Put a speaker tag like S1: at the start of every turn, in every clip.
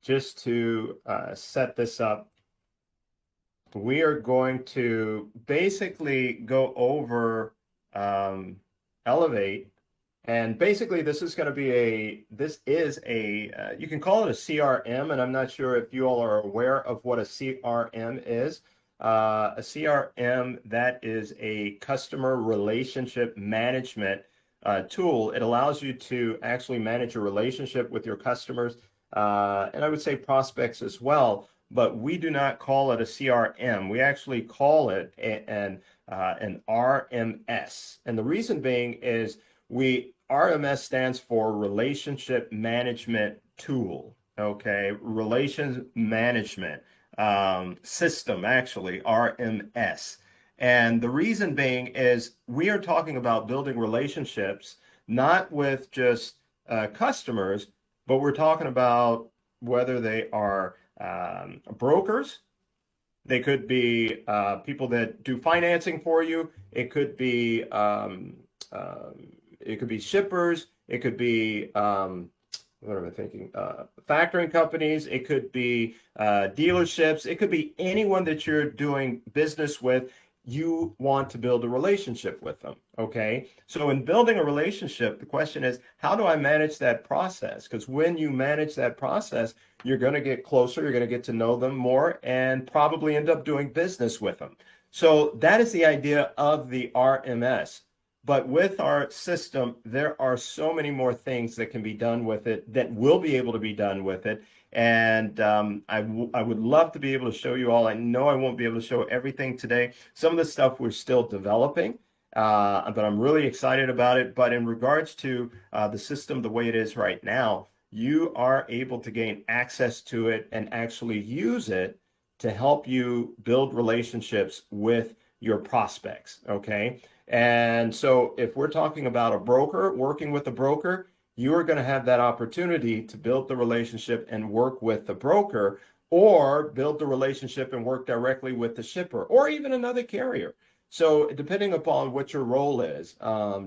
S1: just to set this up, we are going to basically go over Elevate. And basically, this is going to be you can call it a CRM, and I'm not sure if you all are aware of what a CRM is. A CRM, that is a customer relationship management tool. It allows you to actually manage your relationship with your customers, and I would say prospects as well. But we do not call it a CRM. We actually call it an RMS. And the reason being is RMS stands for Relationship Management Tool. Okay, Relations Management System, actually, RMS. And the reason being is we are talking about building relationships, not with just customers, but we're talking about whether they are brokers, they could be people that do financing for you. It could be shippers. It could be what am I thinking? Factoring companies. It could be dealerships. It could be anyone that you're doing business with. You want to build a relationship with them. Okay. So in building a relationship, the question is, how do I manage that process? Because when you manage that process, you're going to get closer, you're going to get to know them more, and probably end up doing business with them. So that is the idea of the RMS. But with our system, there are so many more things that can be done with it, that will be able to be done with it. And I would love to be able to show you all. I know I won't be able to show everything today. Some of the stuff we're still developing, but I'm really excited about it. But in regards to the system, the way it is right now, you are able to gain access to it and actually use it to help you build relationships with your prospects. Okay. And so if we're talking about a broker, working with a broker, you are going to have that opportunity to build the relationship and work with the broker, or build the relationship and work directly with the shipper, or even another carrier. So depending upon what your role is,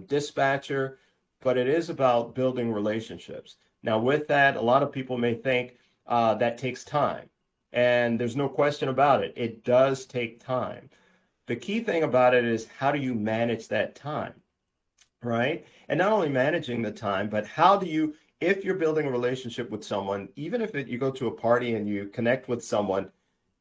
S1: dispatcher, but it is about building relationships. Now, with that, a lot of people may think that takes time. And there's no question about it. It does take time. The key thing about it is, how do you manage that time, right? And not only managing the time, but how do you, if you're building a relationship with someone, even if you go to a party and you connect with someone,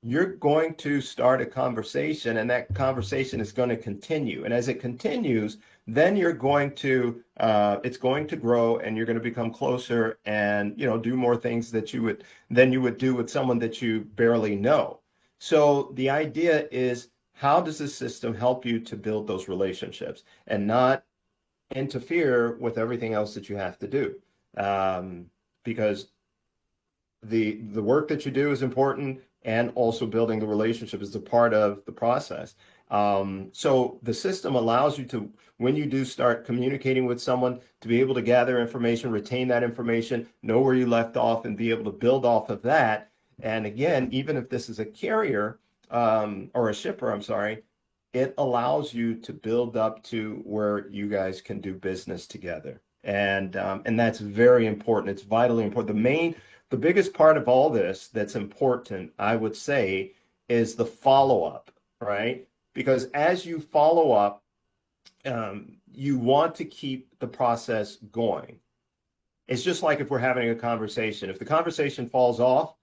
S1: you're going to start a conversation, and that conversation is going to continue. And as it continues, then it's going to grow, and you're going to become closer, and do more things than you would do with someone that you barely know. So the idea is, how does this system help you to build those relationships and not interfere with everything else that you have to do? Because the work that you do is important, and also building the relationship is a part of the process. So the system allows you to, when you do start communicating with someone, to be able to gather information, retain that information, know where you left off, and be able to build off of that. And again, even if this is a carrier, or a shipper, I'm sorry, it allows you to build up to where you guys can do business together. And that's very important. It's vitally important. The biggest part of all this that's important, I would say, is the follow-up, right? Because as you follow up, you want to keep the process going. It's just like if we're having a conversation. If the conversation falls off,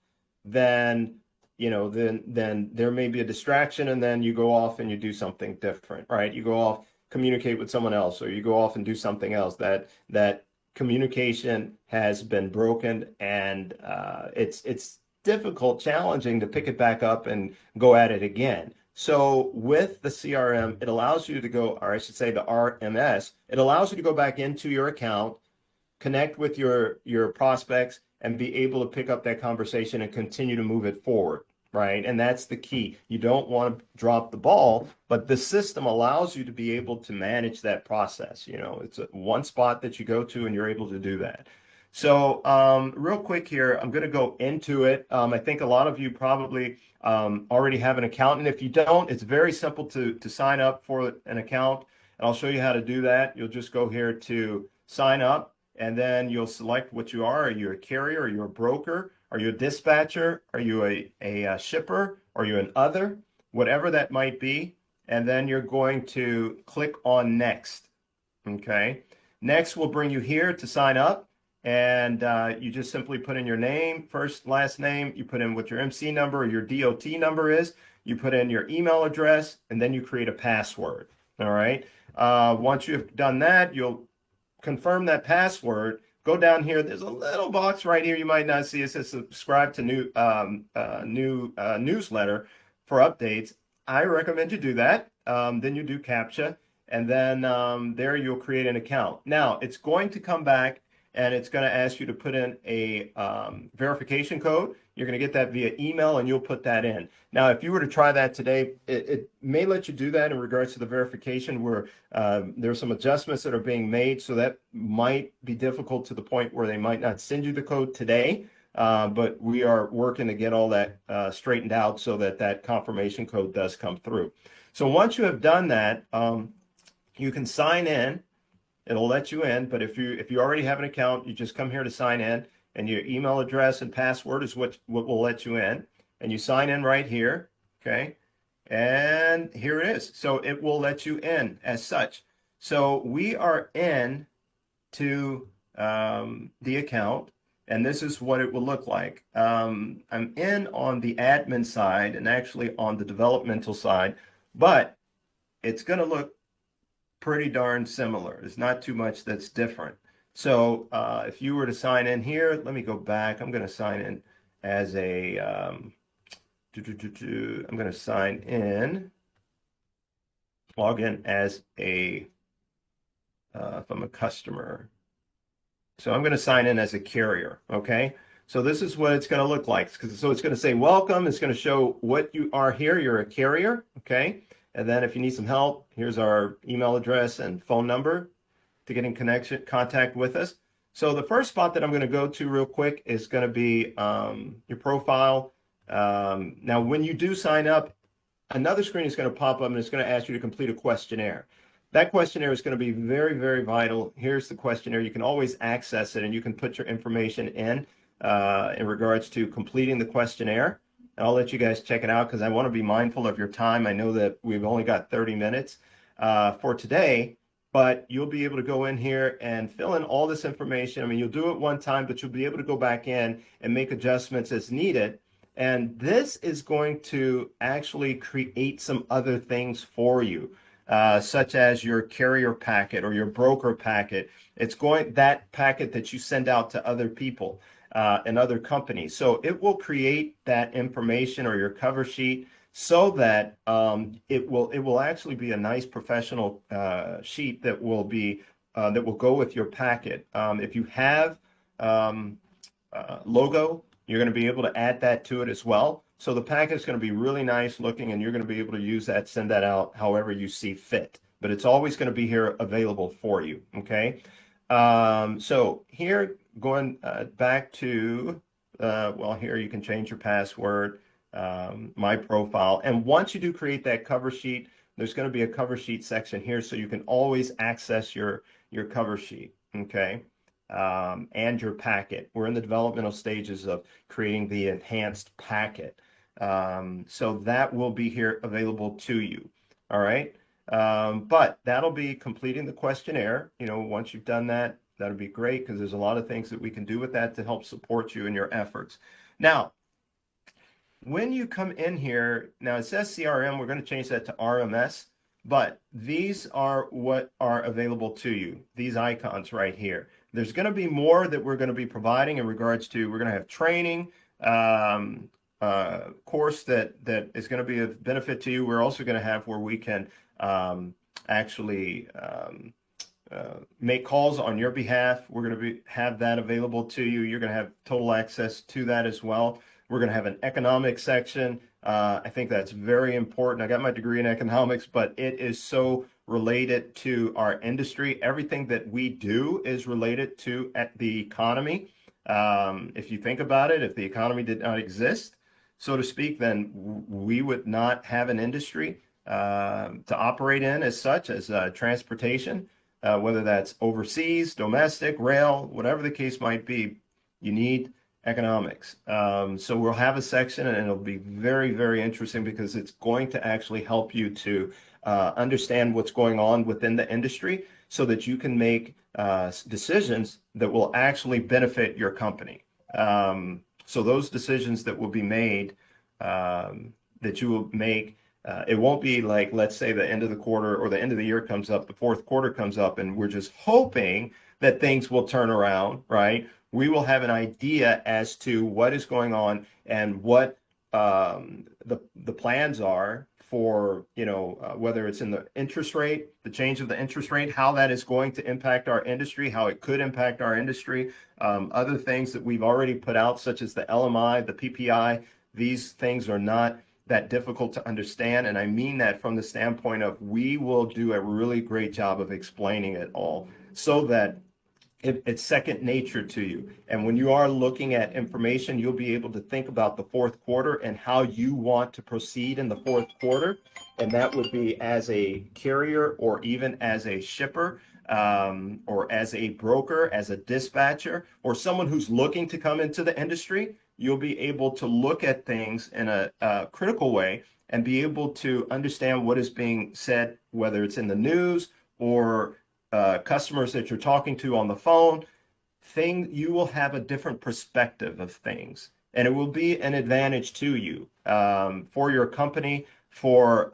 S1: then then there may be a distraction, and then you go off and you do something different, right? You go off, communicate with someone else, or you go off and do something else. That communication has been broken, and it's difficult, challenging to pick it back up and go at it again. So with the CRM, it allows you to go, or I should say the RMS, it allows you to go back into your account, connect with your prospects, and be able to pick up that conversation and continue to move it forward, right? And that's the key. You don't want to drop the ball, but the system allows you to be able to manage that process. It's one spot that you go to, and you're able to do that. So real quick here, I'm going to go into it. I think a lot of you probably already have an account, and if you don't, it's very simple to sign up for an account, and I'll show you how to do that. You'll just go here to sign up. and then you'll select what you are. Are you a carrier? Are you a broker? Are you a dispatcher? Are you a shipper? Are you an other? Whatever that might be. And then you're going to click on next. Okay. Next will bring you here to sign up. And you just simply put in your name, first, last name. You put in what your MC number or your DOT number is. You put in your email address, and then you create a password. All right. Once you've done that, you'll confirm that password. Go down here. There's a little box right here. You might not see. It says subscribe to new newsletter for updates. I recommend you do that. Then you do CAPTCHA, and then there you'll create an account. Now it's going to come back and it's going to ask you to put in a verification code. You're going to get that via email, and you'll put that in. Now, if you were to try that today, it may let you do that in regards to the verification where there's some adjustments that are being made, so that might be difficult to the point where they might not send you the code today. But we are working to get all that straightened out so that that confirmation code does come through. So once you have done that, you can sign in. It'll let you in, but if you already have an account, you just come here to sign in, and your email address and password is what will let you in, and you sign in right here, okay? And here it is. So it will let you in as such. So we are in to the account, and this is what it will look like. I'm in on the admin side and actually on the developmental side, but it's going to look pretty darn similar. There's not too much that's different. So if you were to sign in here, let me go back. I'm going to sign in as a, I'm going to sign in, log in as a, if I'm a customer. So I'm going to sign in as a carrier, okay? So this is what it's going to look like. So it's going to say welcome. It's going to show what you are here. You're a carrier, okay? And then if you need some help, here's our email address and phone number to get in contact with us. So the first spot that I'm going to go to real quick is going to be your profile. Now, when you do sign up, another screen is going to pop up and it's going to ask you to complete a questionnaire. That questionnaire is going to be very, very vital. Here's the questionnaire. You can always access it, and you can put your information in regards to completing the questionnaire. And I'll let you guys check it out because I want to be mindful of your time. I know that we've only got 30 minutes for today, but you'll be able to go in here and fill in all this information. I mean, you'll do it one time, but you'll be able to go back in and make adjustments as needed. And this is going to actually create some other things for you, such as your carrier packet or your broker packet. It's going that packet that you send out to other people and other companies. So it will create that information or your cover sheet so that it will actually be a nice professional sheet that will go with your packet. If you have logo, you're going to be able to add that to it as well. So the packet is going to be really nice looking, and you're going to be able to use that, send that out however you see fit. But it's always going to be here available for you, okay? So here, going back to, well, here you can change your password, my profile. And once you do create that cover sheet, there's going to be a cover sheet section here, so you can always access your cover sheet, okay? And your packet. We're in the developmental stages of creating the enhanced packet. So that will be here available to you. All right. But that'll be completing the questionnaire. You know, once you've done that, that'll be great because there's a lot of things that we can do with that to help support you in your efforts. Now, when you come in here, now it says CRM, we're going to change that to RMS, but these are what are available to you, these icons right here. There's going to be more that we're going to be providing in regards to, we're going to have training, course that is going to be of benefit to you. We're also going to have where we can actually make calls on your behalf. We're going to have that available to you. You're going to have total access to that as well. We're going to have an economic section. I think that's very important. I got my degree in economics, but it is so related to our industry. Everything that we do is related to the economy. If you think about it, if the economy did not exist, so to speak, then we would not have an industry to operate in as such as transportation. whether that's overseas, domestic, rail, whatever the case might be, you need economics. So we'll have a section and it'll be very, very interesting because it's going to actually help you to understand what's going on within the industry so that you can make decisions that will actually benefit your company. So those decisions that will be made, that you will make, it won't be like, let's say the end of the quarter or the end of the year comes up, the fourth quarter comes up, and we're just hoping that things will turn around, right? We will have an idea as to what is going on and what the plans are for, whether it's in the interest rate, the change of the interest rate, how that is going to impact our industry, how it could impact our industry, other things that we've already put out, such as the LMI, the PPI. These things are not that difficult to understand. And I mean that from the standpoint of we will do a really great job of explaining it all so that it's second nature to you. And when you are looking at information, you'll be able to think about the fourth quarter and how you want to proceed in the fourth quarter. And that would be as a carrier or even as a shipper, or as a broker, as a dispatcher, or someone who's looking to come into the industry. You'll be able to look at things in a critical way and be able to understand what is being said, whether it's in the news or customers that you're talking to on the phone. You will have a different perspective of things, and it will be an advantage to you, for your company, for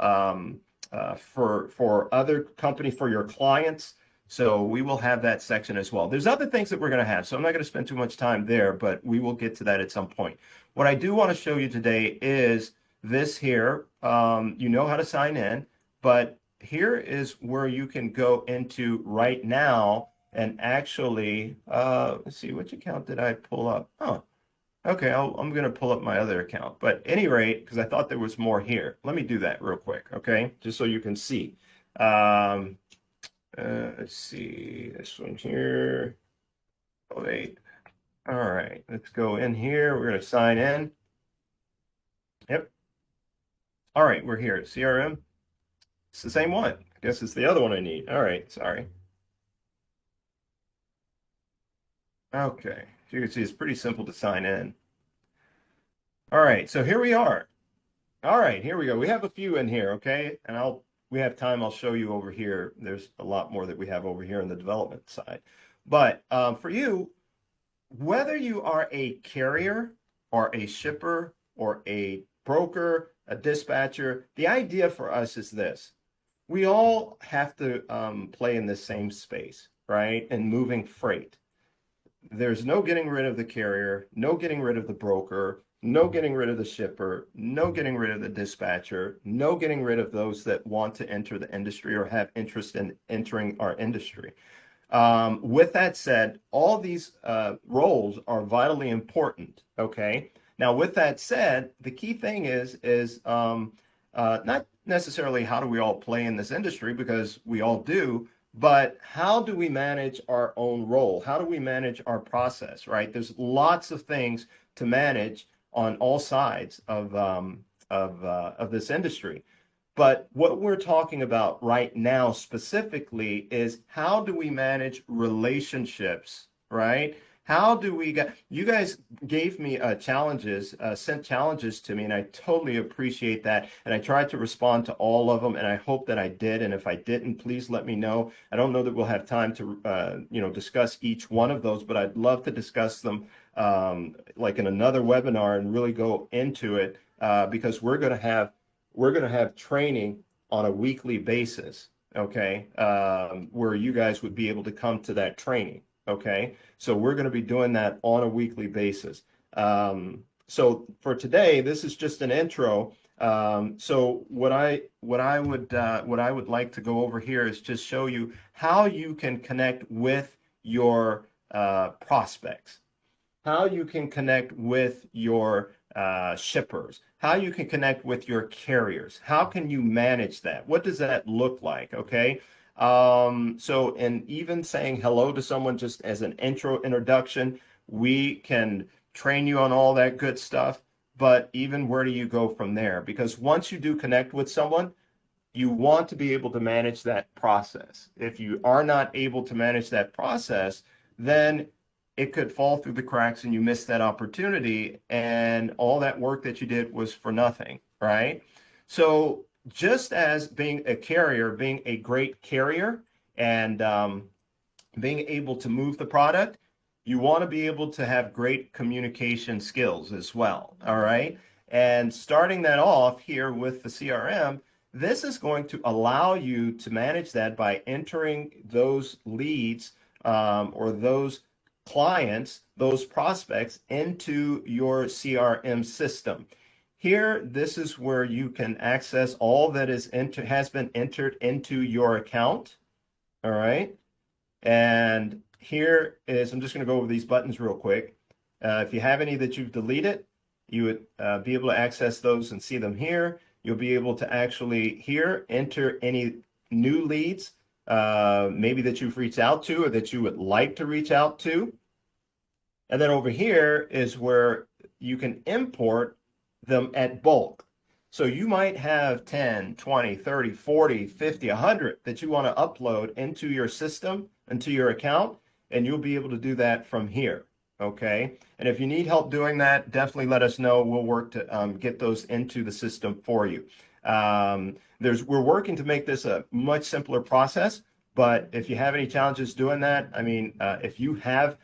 S1: other company, for your clients. So we will have that section as well. There's other things that we're going to have, so I'm not going to spend too much time there, but we will get to that at some point. What I do want to show you today is this here. You know how to sign in, but here is where you can go into right now and actually, let's see, which account did I pull up? Oh, okay, I'm going to pull up my other account. But at any rate, because I thought there was more here, let me do that real quick, okay? Just so you can see. Let's see, this one here. Oh, wait. All right, let's go in here. We're going to sign in. Yep. All right, we're here. CRM. It's the same one. I guess it's the other one I need. All right, sorry. Okay, as you can see, it's pretty simple to sign in. All right, so here we are. All right, here we go. We have a few in here, okay? And we have time, I'll show you over here. There's a lot more that we have over here in the development side. But for you, whether you are a carrier or a shipper or a broker, a dispatcher, the idea for us is this. We all have to play in the same space, right? And moving freight. There's no getting rid of the carrier, no getting rid of the broker, no getting rid of the shipper, no getting rid of the dispatcher, no getting rid of those that want to enter the industry or have interest in entering our industry. With that said, all these roles are vitally important, okay? Now, with that said, the key thing is not necessarily how do we all play in this industry, because we all do, but how do we manage our own role? How do we manage our process, right? There's lots of things to manage on all sides of this industry. But what we're talking about right now specifically is how do we manage relationships, right? How do we get, you guys gave me challenges, sent challenges to me, and I totally appreciate that. And I tried to respond to all of them, and I hope that I did. And if I didn't, please let me know. I don't know that we'll have time to, discuss each one of those, but I'd love to discuss them like in another webinar and really go into it, because we're going to have training on a weekly basis, okay, where you guys would be able to come to that training. Okay, so we're going to be doing that on a weekly basis. So for today, this is just an intro. So what I would like to go over here is just show you how you can connect with your prospects, how you can connect with your shippers, how you can connect with your carriers. How can you manage that? What does that look like? Okay. So, and even saying hello to someone just as an introduction, we can train you on all that good stuff. But even where do you go from there? Because once you do connect with someone, you want to be able to manage that process. If you are not able to manage that process, then it could fall through the cracks and you miss that opportunity, and all that work that you did was for nothing, right? So just as being a carrier, being a great carrier, and being able to move the product, you want to be able to have great communication skills as well. All right. And starting that off here with the CRM, this is going to allow you to manage that by entering those leads, or those clients, those prospects into your CRM system. Here, this is where you can access all that has been entered into your account. All right. And here is, I'm just going to go over these buttons real quick. If you have any that you've deleted, you would be able to access those and see them here. You'll be able to actually here enter any new leads, maybe that you've reached out to or that you would like to reach out to. And then over here is where you can import them at bulk. So you might have 10, 20, 30, 40, 50, 100 that you want to upload into your system, into your account, and you'll be able to do that from here. Okay. And if you need help doing that, definitely let us know. We'll work to get those into the system for you. We're working to make this a much simpler process, but if you have any challenges doing that, I mean, if you have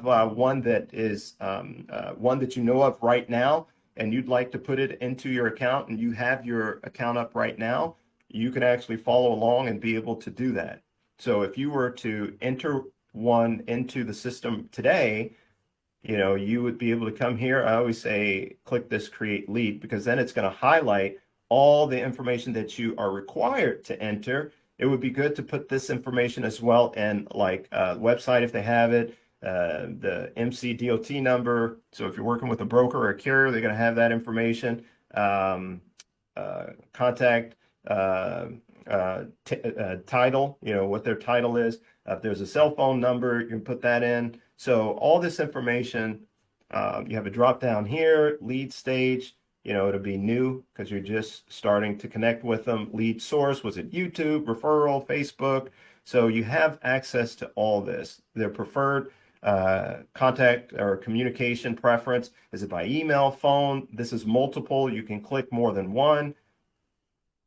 S1: one that is one that you know of right now, and you'd like to put it into your account, and you have your account up right now, you can actually follow along and be able to do that. So if you were to enter one into the system today, you would be able to come here. I always say click this create lead, because then it's going to highlight all the information that you are required to enter. It would be good to put this information as well in, like, website if they have it, the MC number. So if you're working with a broker or a carrier, they're going to have that information. Contact, title, what their title is. If there's a cell phone number, you can put that in. So all this information, you have a drop down here, lead stage, it'll be new because you're just starting to connect with them. Lead source, was it YouTube, referral, Facebook? So you have access to all this. Their preferred contact or communication preference, is it by email, phone? This is multiple. You can click more than one.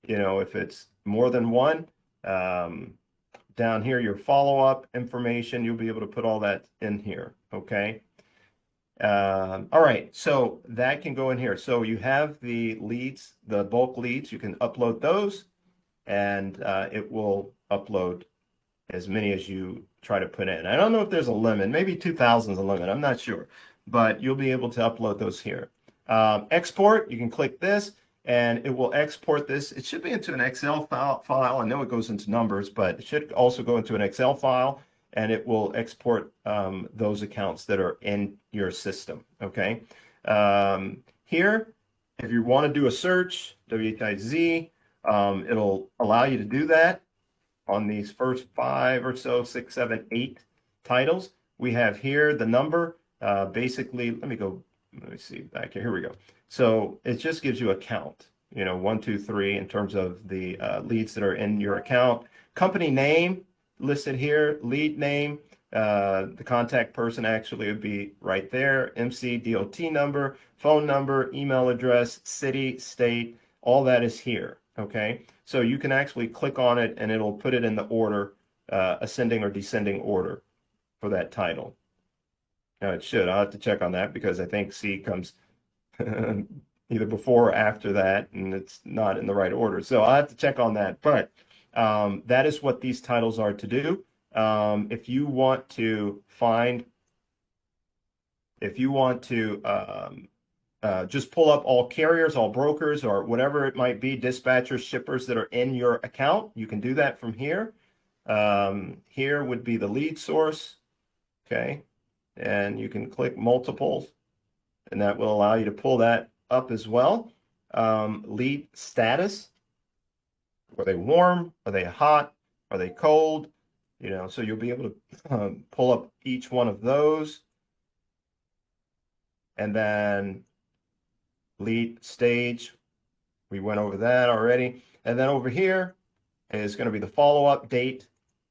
S1: If it's more than one, down here, your follow-up information, you'll be able to put all that in here. Okay. All right, so that can go in here. So you have the leads, the bulk leads, you can upload those, and it will upload as many as you try to put in. I don't know if there's a limit, maybe 2,000 is a limit, I'm not sure, but you'll be able to upload those here. Export, you can click this, and it will export this. It should be into an Excel file. I know it goes into numbers, but it should also go into an Excel file, and it will export those accounts that are in your system. Okay. Here, if you want to do a search, WHIZ, it'll allow you to do that on these first 5 or so, 6, 7, 8 titles. We have here the number. Basically, let me see back here. Here we go. So it just gives you a count, 1, 2, 3 in terms of the leads that are in your account. Company name listed here, lead name, the contact person actually would be right there, MC, DOT number, phone number, email address, city, state, all that is here. Okay, so you can actually click on it and it'll put it in the order, ascending or descending order for that title. Now it should. I'll have to check on that because I think C comes either before or after that, and it's not in the right order. So I'll have to check on that. But that is what these titles are to do. If you want to just pull up all carriers, all brokers, or whatever it might be, dispatchers, shippers that are in your account, you can do that from here. Here would be the lead source. Okay. And you can click multiples, and that will allow you to pull that up as well. Lead status. Are they warm? Are they hot? Are they cold? So you'll be able to pull up each one of those. And then lead stage, we went over that already. And then over here is going to be the follow-up date.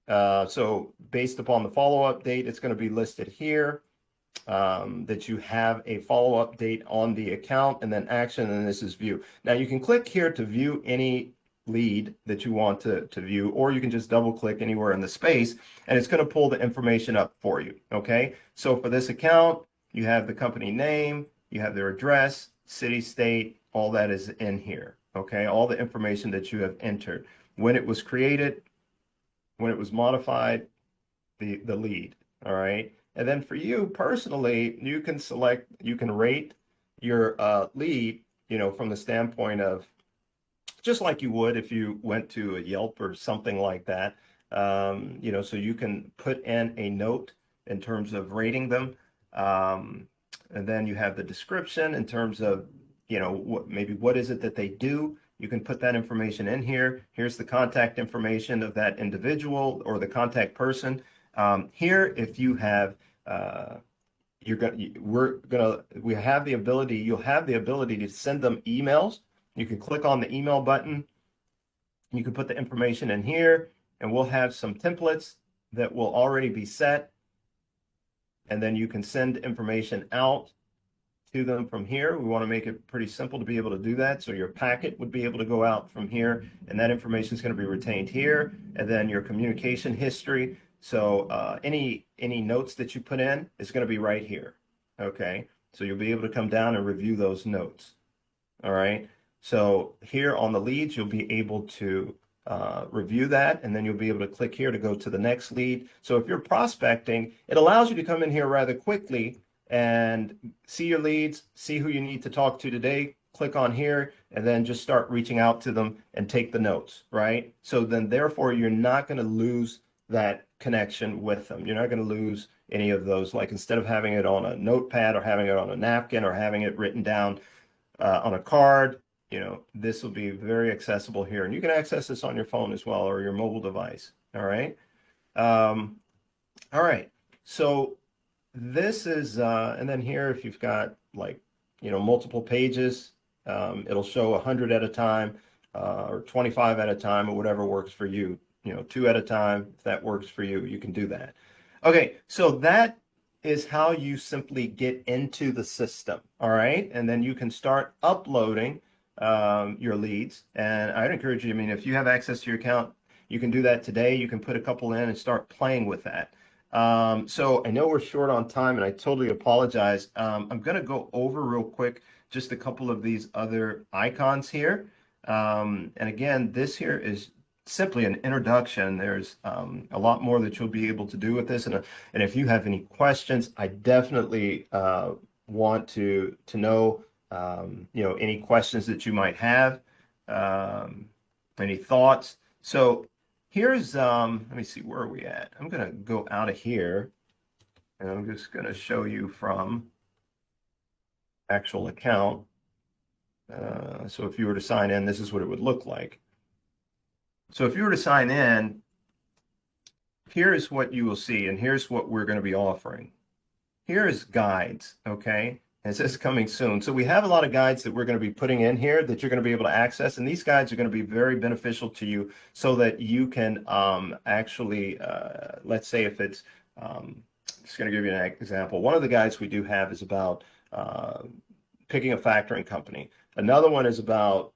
S1: So based upon the follow-up date, it's going to be listed here that you have a follow-up date on the account, and then action, and this is view. Now you can click here to view any lead that you want to view, or you can just double click anywhere in the space and it's going to pull the information up for you. Okay, so for this account, you have the company name, you have their address, city, state, all that is in here. Okay, all the information that you have entered, when it was created, when it was modified, the lead. All right, and then for you personally, you can select, you can rate your lead, from the standpoint of just like you would if you went to a Yelp or something like that. So you can put in a note in terms of rating them. And then you have the description in terms of, what is it that they do. You can put that information in here. Here's the contact information of that individual or the contact person. Here, if you have, we have the ability, you'll have the ability to send them emails. You can click on the email button. You can put the information in here, and we'll have some templates that will already be set. And then you can send information out to them from here. We want to make it pretty simple to be able to do that. So your packet would be able to go out from here, and that information is going to be retained here. And then your communication history. So any notes that you put in is going to be right here. Okay, so you'll be able to come down and review those notes. All right. So here on the leads, you'll be able to review that, and then you'll be able to click here to go to the next lead. So if you're prospecting, it allows you to come in here rather quickly and see your leads, see who you need to talk to today, click on here, and then just start reaching out to them and take the notes, right? So then therefore, you're not going to lose that connection with them. You're not going to lose any of those. Like instead of having it on a notepad or having it on a napkin or having it written down on a card, this will be very accessible here. And you can access this on your phone as well or your mobile device. All right. All right. So this is, and then here, if you've got like, multiple pages, it'll show 100 at a time or 25 at a time or whatever works for you. 2 at a time, if that works for you, you can do that. Okay. So that is how you simply get into the system. All right. And then you can start uploading your leads. And I'd encourage you, if you have access to your account, you can do that today. You can put a couple in and start playing with that. So I know we're short on time and I totally apologize. I'm going to go over real quick just a couple of these other icons here. And again, this here is simply an introduction. There's a lot more that you'll be able to do with this. And if you have any questions, I definitely want to know any questions that you might have, any thoughts. So here's, let me see, where are we at? I'm going to go out of here and I'm just going to show you from actual account. So if you were to sign in, this is what it would look like. So if you were to sign in, here's what you will see, and here's what we're going to be offering. Here is guides, okay? And it says coming soon. So we have a lot of guides that we're going to be putting in here that you're going to be able to access. And these guides are going to be very beneficial to you so that you can actually, let's say if it's, just going to give you an example. One of the guides we do have is about picking a factoring company. Another one is about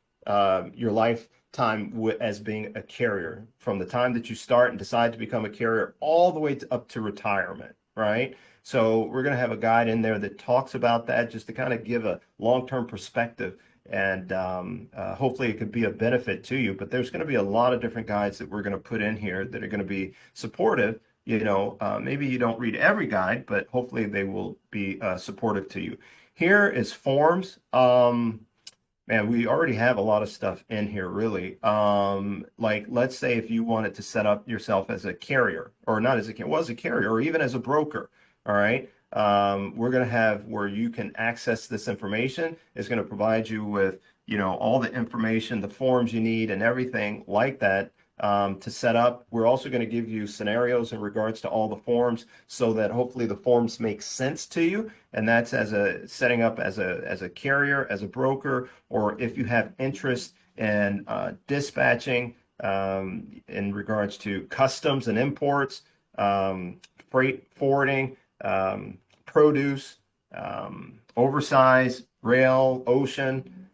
S1: your lifetime as being a carrier, from the time that you start and decide to become a carrier all the way up to retirement, right? So we're going to have a guide in there that talks about that, just to kind of give a long-term perspective, and hopefully it could be a benefit to you. But there's going to be a lot of different guides that we're going to put in here that are going to be supportive. Maybe you don't read every guide, but hopefully they will be supportive to you. Here is forms. Man, we already have a lot of stuff in here, really. Like, let's say if you wanted to set up yourself as a carrier, or not as a carrier, as a carrier, or even as a broker. All right. We're going to have where you can access this information. It's going to provide you with, all the information, the forms you need, and everything like that to set up. We're also going to give you scenarios in regards to all the forms so that hopefully the forms make sense to you. And that's as a setting up as a carrier, as a broker, or if you have interest and dispatching, in regards to customs and imports, freight forwarding, produce, oversize, rail, ocean.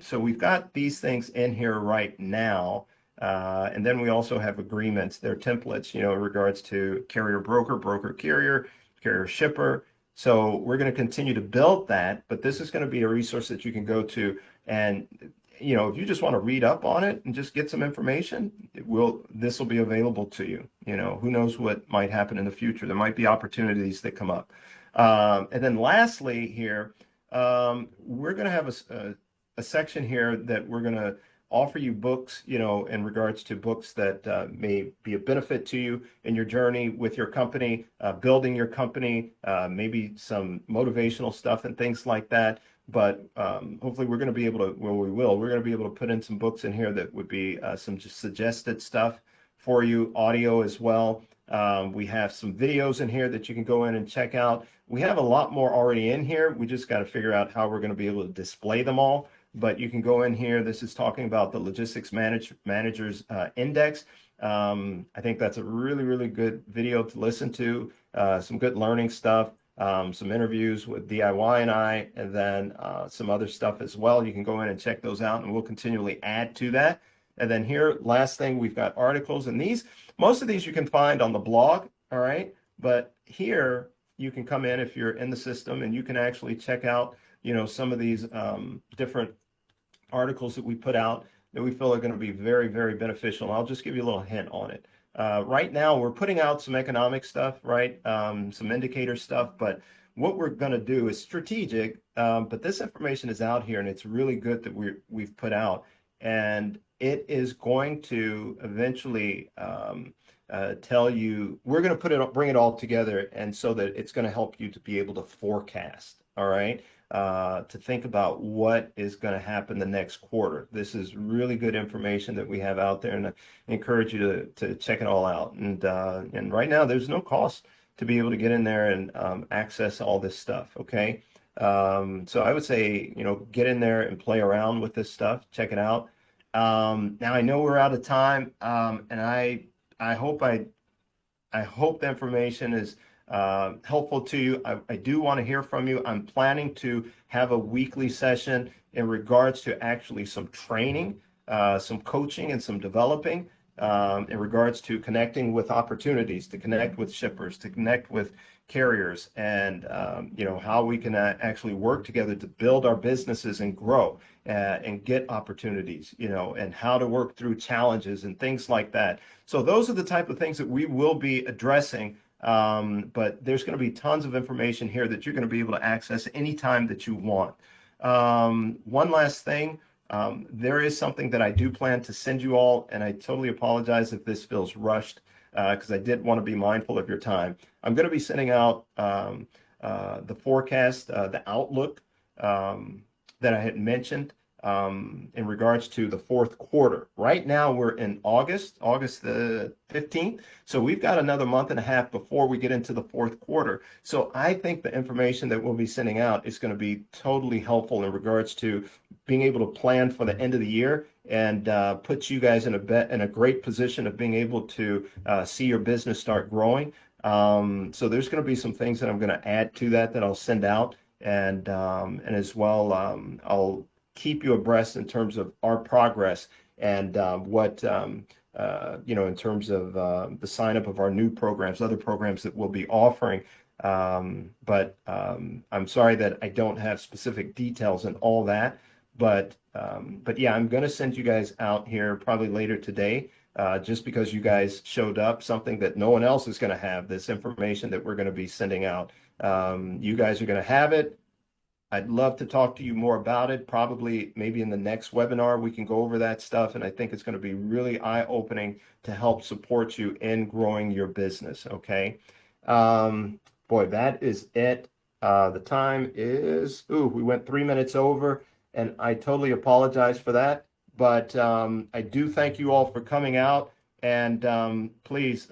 S1: So we've got these things in here right now. And then we also have agreements. They're templates, in regards to carrier broker, broker carrier, carrier shipper. So we're going to continue to build that, but this is going to be a resource that you can go to. And, if you just want to read up on it and just get some information, this will be available to you. Who knows what might happen in the future? There might be opportunities that come up. And then lastly here, we're going to have a section here that we're going to offer you books, in regards to books that may be a benefit to you in your journey with your company, building your company, maybe some motivational stuff and things like that. But hopefully we're going to be able to, we're going to be able to put in some books in here that would be some just suggested stuff for you, audio as well. We have some videos in here that you can go in and check out. We have a lot more already in here. We just got to figure out how we're going to be able to display them all. But you can go in here. This is talking about the Logistics Managers Index. I think that's a really, really good video to listen to. Some good learning stuff, some interviews with DIY and I, and then some other stuff as well. You can go in and check those out, and we'll continually add to that. And then here, last thing, we've got articles, and most of these you can find on the blog, all right? But here, you can come in if you're in the system, and you can actually check out, some of these different articles that we put out that we feel are going to be very, very beneficial. And I'll just give you a little hint on it. Right now, we're putting out some economic stuff, right? Some indicator stuff, but what we're going to do is strategic. But this information is out here, and it's really good that we've put out, and it is going to eventually tell you. We're going to bring it all together, and so that it's going to help you to be able to forecast. All right. To think about what is going to happen the next quarter. This is really good information that we have out there, and I encourage you to check it all out. And right now, there's no cost to be able to get in there and access all this stuff. Okay, so I would say, get in there and play around with this stuff. Check it out. Now I know we're out of time, and I hope the information is helpful to you. I do want to hear from you. I'm planning to have a weekly session in regards to actually some training, some coaching, and some developing in regards to connecting with opportunities, to connect with shippers, to connect with carriers, and how we can actually work together to build our businesses and grow and get opportunities, and how to work through challenges and things like that. So those are the type of things that we will be addressing. But there's going to be tons of information here that you're going to be able to access anytime that you want. One last thing, there is something that I do plan to send you all, and I totally apologize if this feels rushed, because I did want to be mindful of your time. I'm going to be sending out the forecast, the outlook that I had mentioned in regards to the fourth quarter. Right now, we're in August the 15th. So we've got another month and a half before we get into the fourth quarter. So I think the information that we'll be sending out is going to be totally helpful in regards to being able to plan for the end of the year and put you guys in a great position of being able to see your business start growing. So there's going to be some things that I'm going to add to that I'll send out, and as well, I'll keep you abreast in terms of our progress and what in terms of the sign up of our new programs, other programs that we'll be offering. But I'm sorry that I don't have specific details and all that. But yeah, I'm going to send you guys out here probably later today, just because you guys showed up, something that no one else is going to have, this information that we're going to be sending out. You guys are going to have it. I'd love to talk to you more about it. Probably maybe in the next webinar, we can go over that stuff. And I think it's going to be really eye-opening to help support you in growing your business. Okay. Boy, that is it. The time is, we went 3 minutes over, and I totally apologize for that. But I do thank you all for coming out. And please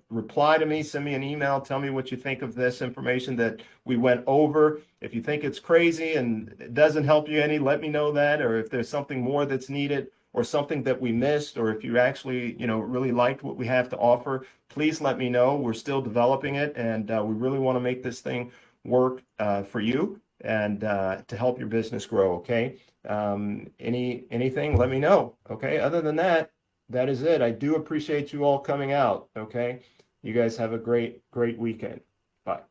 S1: reply to me, send me an email, tell me what you think of this information that we went over. If you think it's crazy and it doesn't help you any, let me know that. Or if there's something more that's needed or something that we missed, or if you actually, really liked what we have to offer, please let me know. We're still developing it, and we really want to make this thing work for you and to help your business grow. Okay. Anything, let me know. Okay. Other than that, that is it. I do appreciate you all coming out. Okay. You guys have a great weekend. Bye.